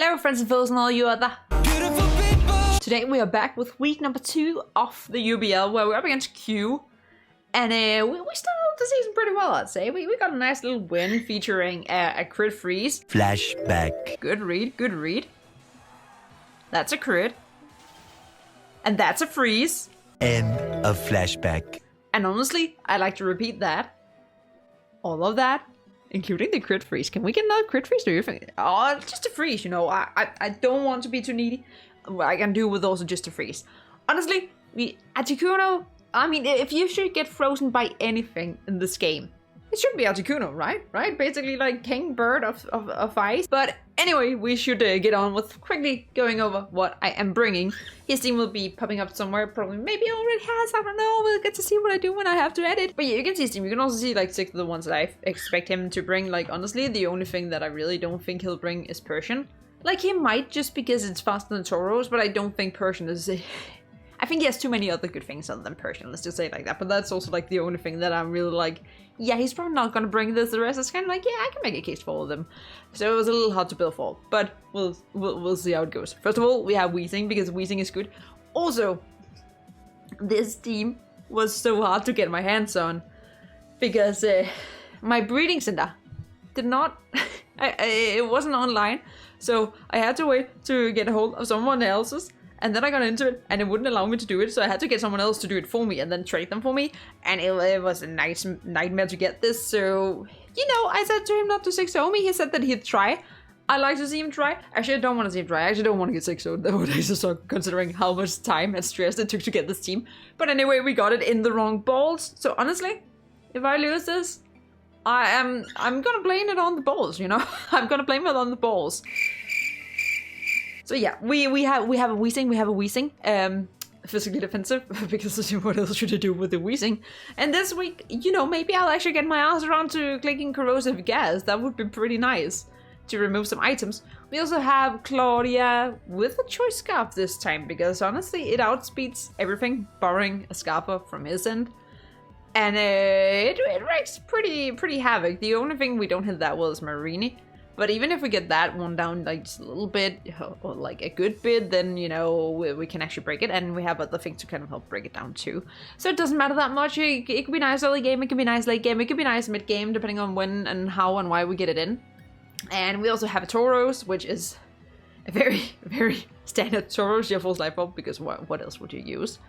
Hello friends and foes and all you other. Today we are back with week number 2 of the UBL where we're up against Q. And we started the season pretty well, I'd say. We got a nice little win featuring a crit freeze. Flashback. Good read, good read. That's a crit. And that's a freeze. And a flashback. And honestly, I like to repeat that. All of that. Including the crit freeze. Can we get another crit freeze? Do you think? Oh, just a freeze, you know. I don't want to be too needy. I can do with also just a freeze. Honestly, Articuno, I mean, if you should get frozen by anything in this game, it should be Articuno, right? Right? Basically like king bird of ice. But anyway, we should get on with quickly going over what I am bringing. His team will be popping up somewhere, probably, maybe already has, I don't know. We'll get to see what I do when I have to edit. But yeah, you can see his team. You can also see like 6 of the ones that I expect him to bring. Like honestly, the only thing that I really don't think he'll bring is Persian. Like he might just because it's faster than TAUROS, but I don't think Persian is... I think he has too many other good things other than Persian, let's just say it like that. But that's also like the only thing that I'm really like, yeah, he's probably not gonna bring this. The rest is kind of like, yeah, I can make a case for all of them. So it was a little hard to build for, but we'll see how it goes. First of all, we have Weezing because Weezing is good. Also, this team was so hard to get my hands on because my breeding center did not, it wasn't online. So I had to wait to get a hold of someone else's. And then I got into it, and it wouldn't allow me to do it, so I had to get someone else to do it for me, and then trade them for me, and it was a nice nightmare to get this, so, you know, I said to him not to 6-0 me, he said that he'd try. I like to see him try. Actually, I don't want to see him try, I actually don't want to get 6-0'd nowadays, so considering how much time and stress it took to get this team. But anyway, we got it in the wrong balls, so honestly, if I lose this, I'm gonna blame it on the balls, you know? I'm gonna blame it on the balls. So yeah, we have a Weezing, physically defensive, because what else should I do with the Weezing? And this week, you know, maybe I'll actually get my ass around to clicking corrosive gas. That would be pretty nice to remove some items. We also have Claudia with a choice scarf this time, because honestly, it outspeeds everything, barring a scarfer from his end. And it wreaks pretty havoc. The only thing we don't hit that well is Marini. But even if we get that one down like just a little bit, or like a good bit, then, you know, we can actually break it. And we have other things to kind of help break it down too. So it doesn't matter that much. It could be nice early game, it could be nice late game, it could be nice mid game, depending on when and how and why we get it in. And we also have a TAUROS, which is a very standard TAUROS. Your full life up, because what else would you use?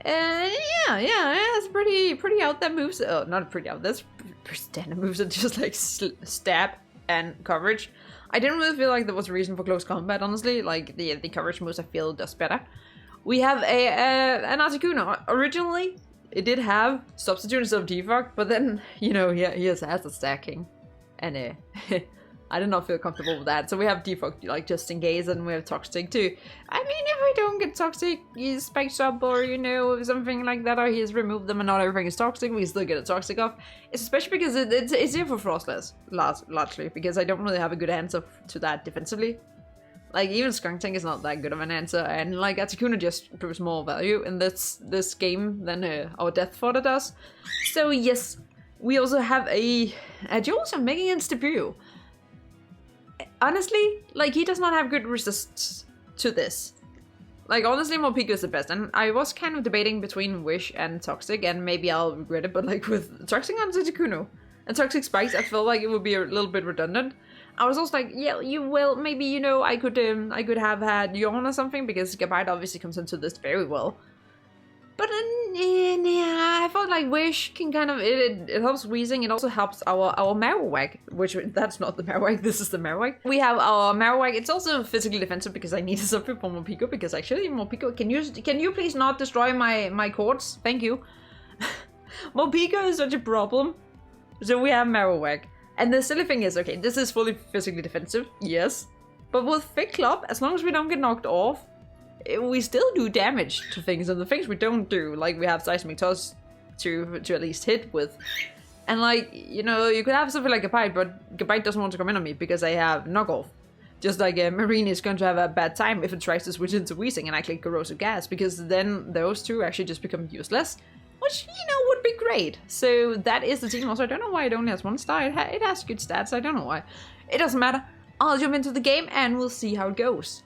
And yeah, it's pretty out there moves. Oh, not pretty out, that's pretty standard moves that just like stab and coverage. I didn't really feel like there was a reason for close combat, honestly. Like the coverage moves I feel does better. We have an Articuno. Originally, it did have substitute instead of defog, but then, you know, he has acid stacking. And I did not feel comfortable with that. So we have defog, like, just in case, and we have toxic too. I mean, if we don't get toxic, he's spiked up, or, you know, something like that, or he's removed them and not everything is toxic, we still get a toxic off. It's especially because it's here for Frostless, largely, because I don't really have a good answer to that defensively. Like, even Skunk Tank is not that good of an answer, and, like, Articuno just proves more value in this game than our Death Fodder does. So, yes, we also have a Joseph making against debut. Honestly, like, he does not have good resists to this. Like, honestly, Morpeko is the best, and I was kind of debating between Wish and Toxic, and maybe I'll regret it, but like with Toxic on Articuno and Toxic Spikes, I felt like it would be a little bit redundant. I was also like, yeah, maybe, you know, I could have had Yawn or something, because Gabite obviously comes into this very well. But yeah, I felt like Wish can kind of, it helps Weezing, it also helps our Marowak, which, that's not the Marowak, this is the Marowak. We have our Marowak, it's also physically defensive because I needed something for Morpeko, because actually Morpeko, can you please not destroy my cords? Thank you. Morpeko is such a problem. So we have Marowak. And the silly thing is, okay, this is fully physically defensive, yes. But with Thick Club, as long as we don't get knocked off, we still do damage to things, and the things we don't do, like we have Seismic Toss to at least hit with. And like, you know, you could have something like Gabite, but Gabite doesn't want to come in on me because I have knockoff. Just like Marine is going to have a bad time if it tries to switch into Weezing and I click Corrosive Gas, because then those two actually just become useless, which, you know, would be great. So that is the team. Also, I don't know why it only has 1 star. It has good stats, I don't know why. It doesn't matter. I'll jump into the game and we'll see how it goes.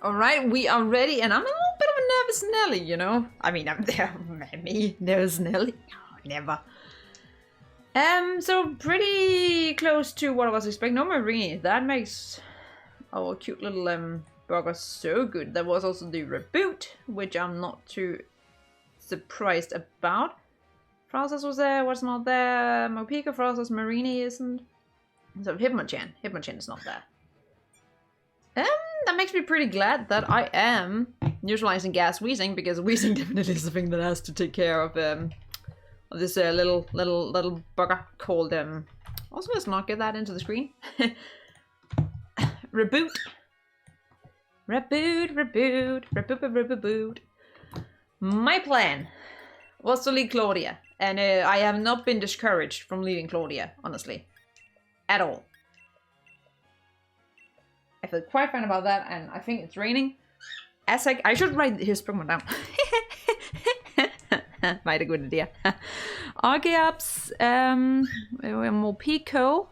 Alright, we are ready, and I'm a little bit of a nervous Nelly, you know? I mean, I'm there, me, nervous Nelly? No, never. So pretty close to what I was expecting. No Marini, that makes our cute little burger so good. There was also the reboot, which I'm not too surprised about. Frosters was there, was not there. Mopika, Frosters, Marini isn't. So Hitmonchan is not there. That makes me pretty glad that I am neutralizing gas Weezing, because Weezing definitely is the thing that has to take care of this little bugger called also let's not get that into the screen. Reboot. My plan was to leave Claudia, and I have not been discouraged from leaving Claudia, honestly, at all. I feel quite fine about that, and I think it's raining. I should write his Pokemon down. Might a good idea. Archeops, Mopico.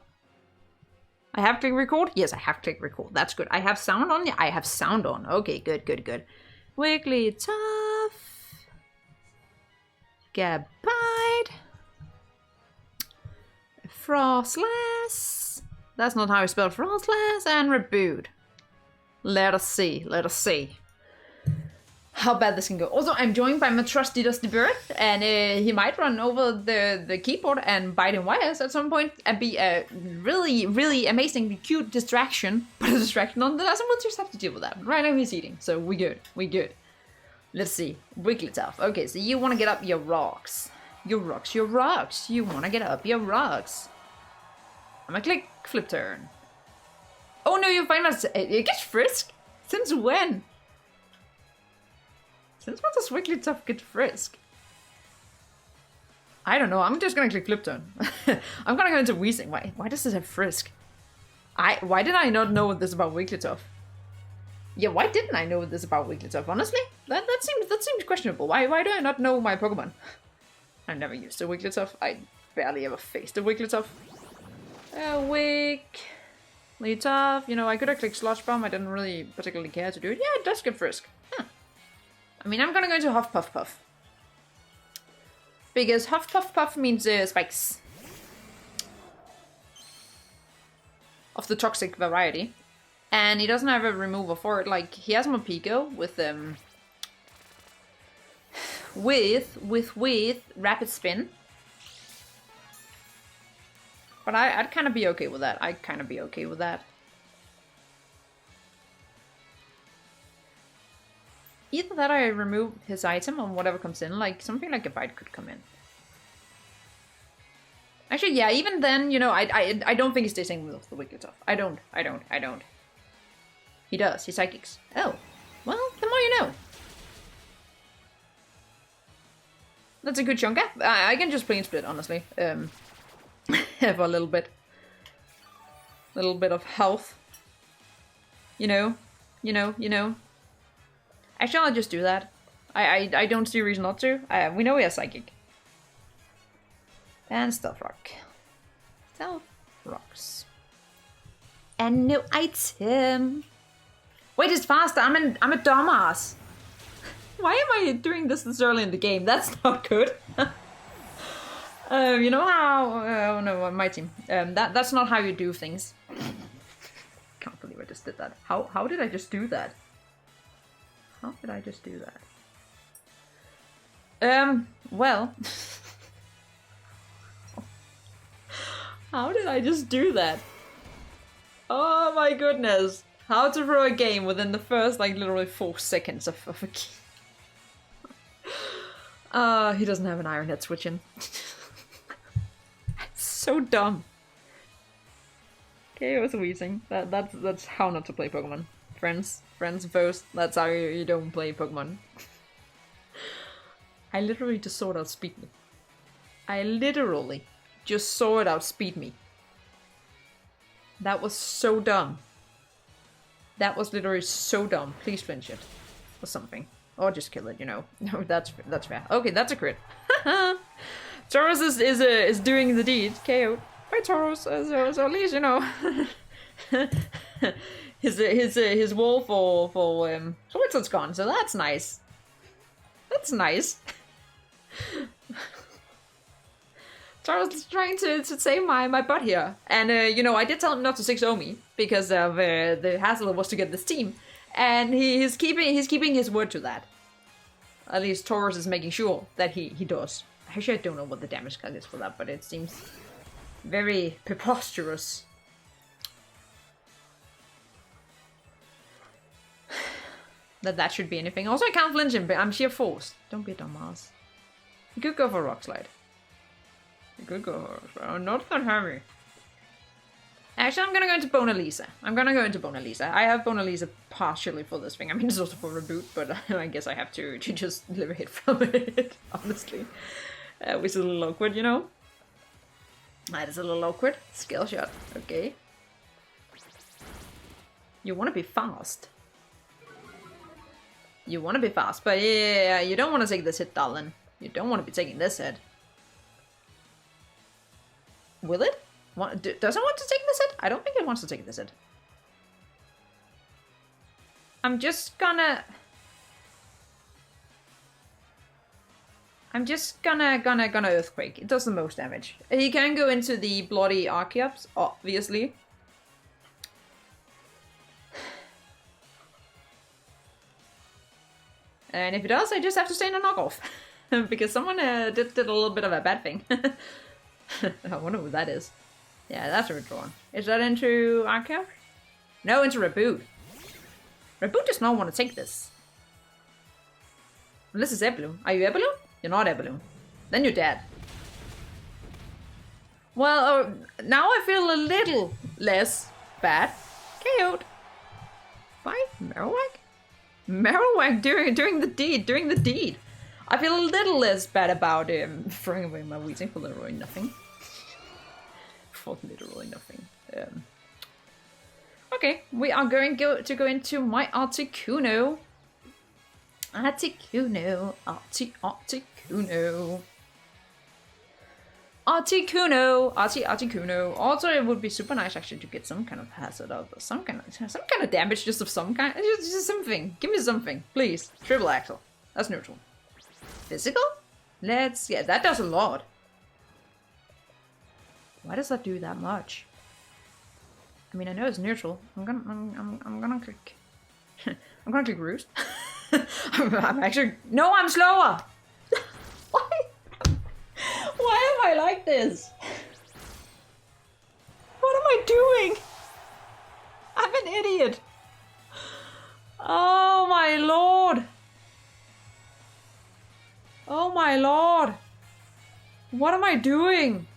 I have click record? Yes, I have click record. That's good. I have sound on? Yeah, I have sound on. Okay, good. Wigglytuff. Gabite. Frostlass. That's not how you spell Frostlass. And Reboot. Let us see. How bad this can go. Also, I'm joined by my trusty Dusty Bird, and he might run over the keyboard and bite in wires at some point and be a really, really amazingly cute distraction. But a distraction nonetheless, and we'll just have to deal with that. Right now he's eating, so we good. Let's see. Wigglytuff. Okay, so you want to get up your rocks. Your rocks. You want to get up your rocks. I'm gonna click flip turn. Oh no, you find us. It gets frisk? Since when? Since when does Wigglytuff get frisk? I don't know, I'm just gonna click flip turn. I'm gonna go into Weezing. Why does it have frisk? Why did I not know this about Wigglytuff? Yeah, why didn't I know this about Wigglytuff? Honestly, that seems questionable. Why do I not know my Pokemon? I've never used a Wigglytuff. I barely ever faced a Wigglytuff. Wigglytuff. You know, I could have clicked Sludge Bomb. I didn't really particularly care to do it. Yeah, it does get frisk. Huh. I mean, I'm gonna go into Huff Puff Puff. Because Huff Puff Puff means spikes. Of the toxic variety. And he doesn't have a removal for it. Like, he has Mopico with Rapid Spin. But I'd kind of be okay with that. Either that or I remove his item or whatever comes in. Like, something like a bite could come in. Actually, yeah, even then, you know, I don't think he stays in with the Wigglytuff. I don't. He does. He psychics. Oh. Well, the more you know. That's a good chunk. I can just plain split, honestly. For a little bit. Little bit of health. You know. Actually, I'll just do that. I don't see a reason not to. We know he has psychic. And Stealth Rock. Stealth Rocks. And no item. Wait, it's faster. I'm a dumbass. Why am I doing this early in the game? That's not good. You know how? Oh no, my team. That's not how you do things. Can't believe I just did that. How did I just do that? Well. How did I just do that? Oh my goodness. How to throw a game within the first, like, literally 4 seconds of a game. He doesn't have an Iron Head switching. So dumb. Okay, it was Weezing. That's how not to play Pokemon. Friends first. That's how you don't play Pokemon. I literally just saw it outspeed me. That was so dumb. That was literally so dumb. Please flinch it. Or something. Or just kill it, you know. No, that's fair. Okay, that's a crit. TAUROS is doing the deed. KO by TAUROS. So at least, you know, his wall for Swordsword's gone. So that's nice. That's nice. TAUROS is trying to save my butt here. And, you know, I did tell him not to 6-0 me because of the hassle was to get this team. And he's keeping his word to that. At least TAUROS is making sure that he does. Actually, I don't know what the damage cut is for that, but it seems very preposterous. that should be anything. Also, I can't flinch him, but I'm sheer force. Don't be a dumbass. You could go for a rock slide. You could go for a rock slide. Oh, not that heavy. Actually, I'm gonna go into Mona Lisa. I have Mona Lisa partially for this thing. I mean, it's also for reboot, but I guess I have to just live a hit from it, honestly. Which is a little awkward, you know? That is a little awkward. Skill shot. Okay. You want to be fast. You want to be fast, but yeah, you don't want to take this hit, darling. You don't want to be taking this hit. Will it? Does it want to take this hit? I don't think it wants to take this hit. I'm just gonna earthquake. It does the most damage. He can go into the bloody Archeops, obviously. And if it does, I just have to stay in a knockoff. Because someone did a little bit of a bad thing. I wonder who that is. Yeah, that's a withdrawn. Is that into Archeops? No, into Reboot. Reboot does not want to take this. This is Ebloom. Are you Ebloom? You're not Ebloom. Then you're dead. Well, now I feel a little less bad. KO'd. By Marowak? Marowak doing the deed. I feel a little less bad about throwing away my Weezing for literally nothing. For literally nothing. Okay, we are going to go into my Articuno. Articuno. Also, it would be super nice actually to get some kind of hazard of some kind of damage, just of some kind, just something. Give me something, please. Triple axle. That's neutral. Physical? Yeah, that does a lot. Why does that do that much? I mean, I know it's neutral. I'm gonna click. I'm gonna click roost. I'm actually no. I'm slower. Why? Why am I like this? What am I doing? I'm an idiot. Oh my lord. Oh my lord. What am I doing?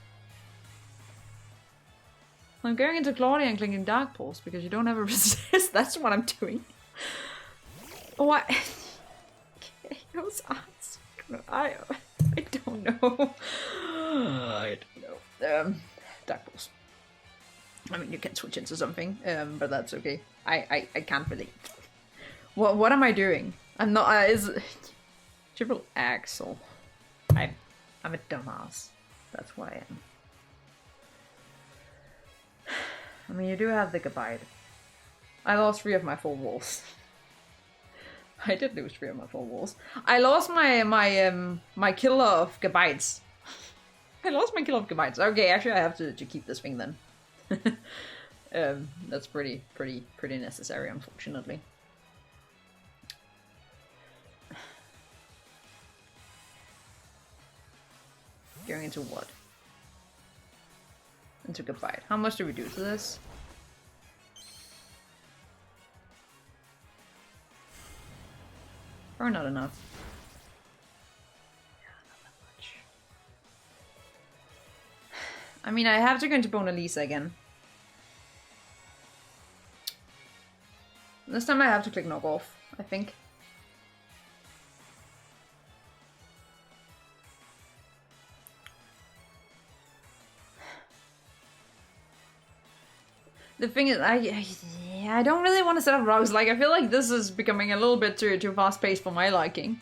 I'm going into Claudia and clicking Dark Pulse because you don't have a resist. That's what I'm doing. What? I don't know. I don't know. Dark Pulse. I mean, you can switch into something, but that's okay. I can't really. What am I doing? I'm not. Is triple axle. I'm a dumbass. That's what I am. I mean, you do have the Gabite. I lost 3 of my 4 walls. I did lose 3 of my 4 walls. I lost my killer of Gabites. I lost my killer of Gabites. Okay, actually I have to keep this thing then. That's pretty necessary, unfortunately. Going into what? Into Gabite. How much do we do to this? Or not enough. Yeah, not that much. I mean, I have to go into Mona Lisa again. This time I have to click knock off, I think. The thing is, I don't really want to set up rocks. Like, I feel like this is becoming a little bit too fast-paced for my liking.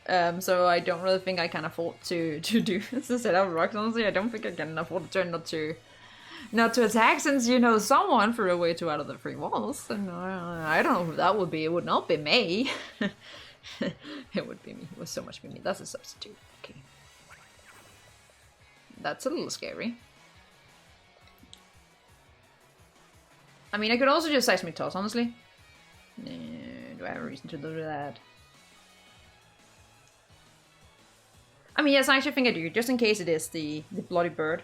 So I don't really think I can afford to do to set up rocks. Honestly, I don't think I can afford to turn not to attack, since, you know, someone threw away 2 out of the 3 walls. And I don't know who that would be. It would not be me. It would be me. It would so much be me. That's a substitute. Okay. That's a little scary. I mean, I could also just seismic toss, honestly. Do I have a reason to do that? I mean, yes, I actually think I do, just in case it is the bloody bird.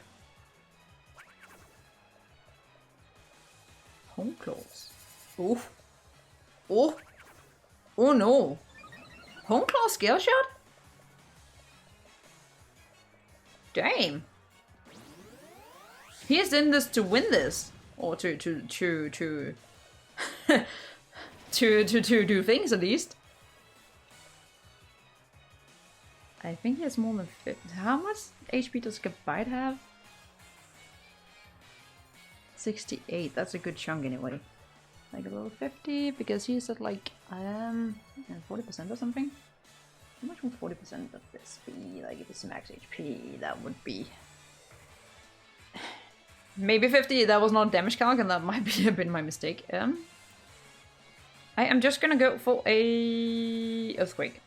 Home claws. Oh. Oh. Oh no. Home claw scale shot? Damn. He is in this to win this. Or to to do things at least. I think he has more than 50. How much HP does Gabite have? 68. That's a good chunk anyway. Like a little 50, because he's at like 40% or something. How much would 40% of this be? Like if it's max HP, that would be maybe 50. That was not damage calc, and that might be a bit my mistake. I am just gonna go for a earthquake.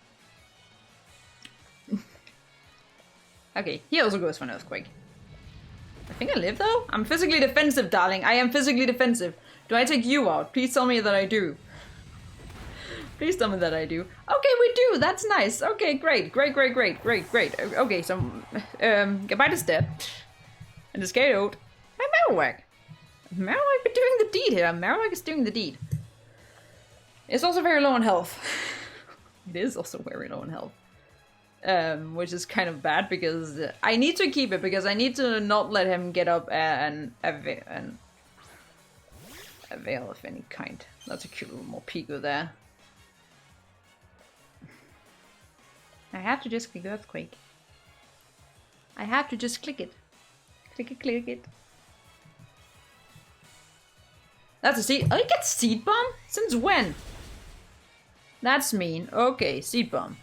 Okay, he also goes for an earthquake. I think I live though? I'm physically defensive, darling. I am physically defensive. Do I take you out? Please tell me that I do. Please tell me that I do. Okay, we do. That's nice. Okay, great. Great. Okay, so Gabite is dead. And the Skadote. And Marowak. Marowak is doing the deed here. Marowak is doing the deed. It's also very low on health. It is also very low on health. Which is kind of bad, because I need to keep it, because I need to not let him get up and avail of any kind. That's a cute little Morpeko there. I have to just click Earthquake. I have to just click it. Click it. That's a seed. Oh, he gets Seed Bomb? Since when? That's mean. Okay, Seed Bomb.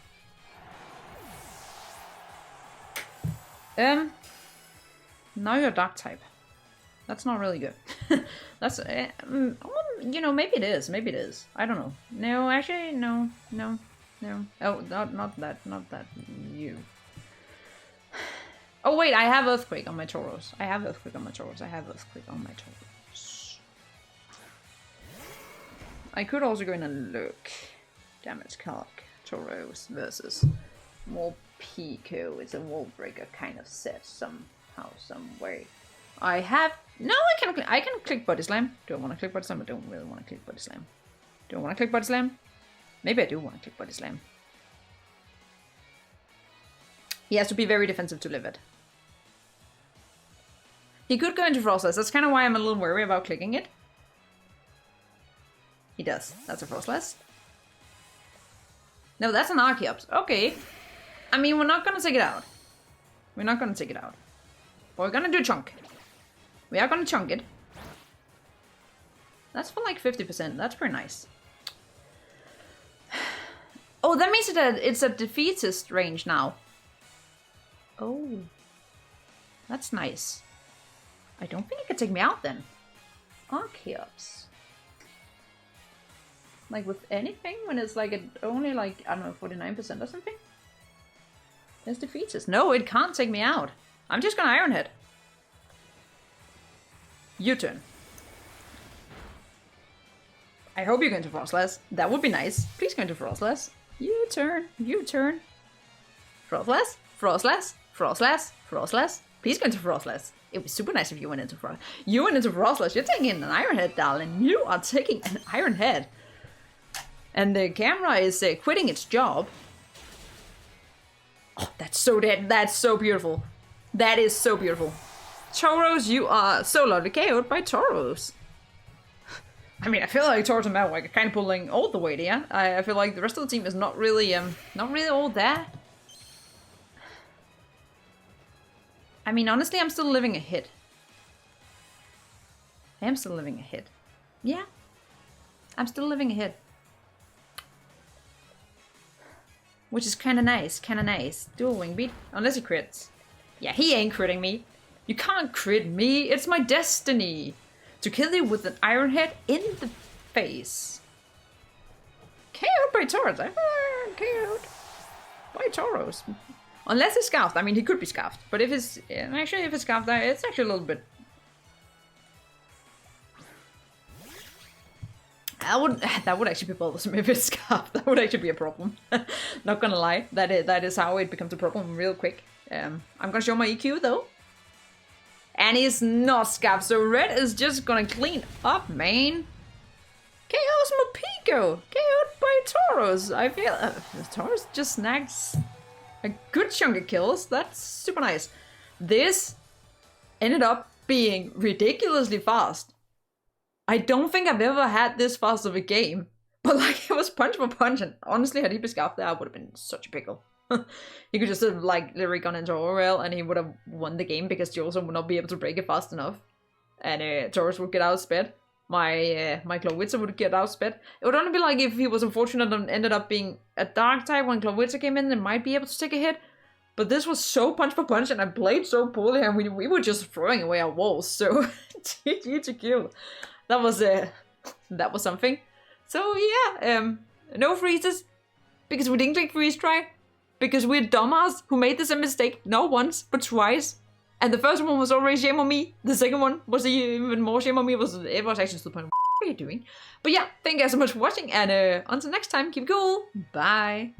Now you're Dark type. That's not really good. That's, you know, maybe it is. Maybe it is. I don't know. No, actually, no. Oh, not that. You. Oh wait, I have Earthquake on my TAUROS. I have Earthquake on my TAUROS. I could also go in and look. Damage calc. TAUROS versus Morpeko. It's a wall breaker kind of set somehow, some way. I have... No, I can click Body Slam. Do I want to click Body Slam? I don't really want to click Body Slam. Do I want to click Body Slam? Maybe I do want to click Body Slam. He has to be very defensive to live it. He could go into Frostless. That's kind of why I'm a little worried about clicking it. He does. That's a Frostless. No, that's an Archeops. Okay. I mean, we're not going to take it out. But we're going to do chunk. We are going to chunk it. That's for like 50%. That's pretty nice. Oh, that means that it's a defeatist range now. Oh. That's nice. I don't think it could take me out then. Archeops. Like with anything, when it's like only like, I don't know, 49% or something? There's defeatist. No, it can't take me out. I'm just gonna Iron Head. U-turn. I hope you're going to Frostless. That would be nice. Please go into Frostless. U-turn. Frostless. Please go into Frostless. It would be super nice if you went into Frostless. You went into Frostless. You're taking an Iron Head, darling. You are taking an Iron Head. And the camera is quitting its job. Oh, that's so dead. That's so beautiful. That is so beautiful. TAUROS, you are so lovely KO'd by TAUROS. I mean, I feel like TAUROS and Marowak are kind of pulling all the weight here. I feel like the rest of the team is not really all there. I mean, honestly, I'm still living a hit. I am still living a hit. Yeah. I'm still living a hit. which is kind of nice. Dual wing beat, unless he crits. Yeah, he ain't critting me. You can't crit me, it's my destiny to kill you with an iron head in the face. KO'd by TAUROS. KO'd by TAUROS. Unless he's scarfed. I mean, he could be scarfed. But if it's scarfed, it's actually a little bit. That would actually be bothersome if it's scarfed. That would actually be a problem. Not gonna lie. That is how it becomes a problem real quick. I'm gonna show my EQ though. And he's not scarfed, so red is just gonna clean up, man. KO's Mopico! KO'd by TAUROS! I feel TAUROS just snags a good chunk of kills. That's super nice. This ended up being ridiculously fast. I don't think I've ever had this fast of a game. But like, it was punch for punch, and honestly, had he been scarfed there, I would have been such a pickle. He could just have like literally gone into overrail and he would have won the game because Jolson would not be able to break it fast enough. And TAUROS would get outsped. My Clawitzer would get outsped. It would only be like if he was unfortunate and ended up being a dark type when Clawitzer came in, they might be able to take a hit. But this was so punch for punch and I played so poorly and we were just throwing away our walls. So GG to Q. That was something. So yeah, no freezes because we didn't click freeze try. Because we're dumbass who made the same mistake, not once, but twice. And the first one was already shame on me. The second one was even more shame on me. It was actually to the point of, what are you doing? But yeah, thank you guys so much for watching. And until next time, keep cool. Bye.